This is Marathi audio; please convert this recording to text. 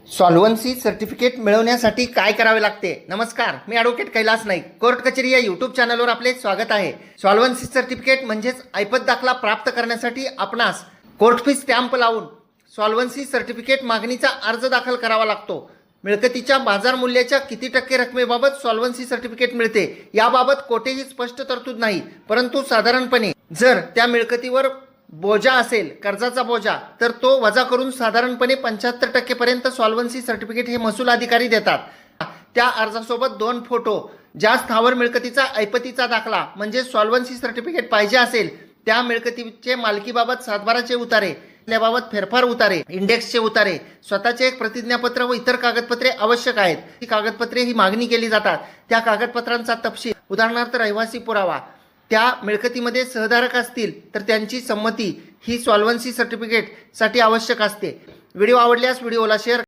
सॉल्व्हन्सी सर्टिफिकेट मिळवण्यासाठी काय करावे लागते? नमस्कार, मी ॲडव्होकेट कैलास नाईक. कोर्ट कचेरी या यूट्यूब चॅनलवर आपले स्वागत आहे. सॉल्व्हन्सी सर्टिफिकेट म्हणजेच ऐपत दाखला प्राप्त करण्यासाठी आपणास कोर्ट फी स्टॅम्प लावून सॉल्व्हन्सी सर्टिफिकेट मागणीचा अर्ज दाखल करावा लागतो. मिळकतीच्या बाजार मूल्याच्या किती टक्के रकमेबाबत सॉल्व्हन्सी सर्टिफिकेट मिळते याबाबत कोठेही स्पष्ट तरतूद नाही, परंतु साधारणपणे जर त्या मिळकतीवर बोजा असेल, कर्जाचा बोजा, तर तो वजा करून साधारणपणे 75% पर्यंत सॉल्व्हन्सी सर्टिफिकेट हे महसूल अधिकारी देतात. त्या अर्जासोबत 2 फोटो, ज्या स्थावर मिळकतीचा ऐपतीचा दाखला म्हणजे सॉल्व्हन्सी सर्टिफिकेट पाहिजे असेल त्या मिळकतीचे मालकीबाबत सातबाराचे उतारे, त्याबाबत फेरफार उतारे, इंडेक्सचे उतारे, स्वतःचे एक प्रतिज्ञापत्र व इतर कागदपत्रे आवश्यक आहेत. ही कागदपत्रे ही मागणी केली जातात. त्या कागदपत्रांचा तपशील, उदाहरणार्थ रहिवासी पुरावा, त्या मिळकतीमध्ये सहधारक असतील तर त्यांची संमती ही सॉल्व्हन्सी सर्टिफिकेटसाठी आवश्यक असते. व्हिडिओ आवडल्यास व्हिडिओला शेअर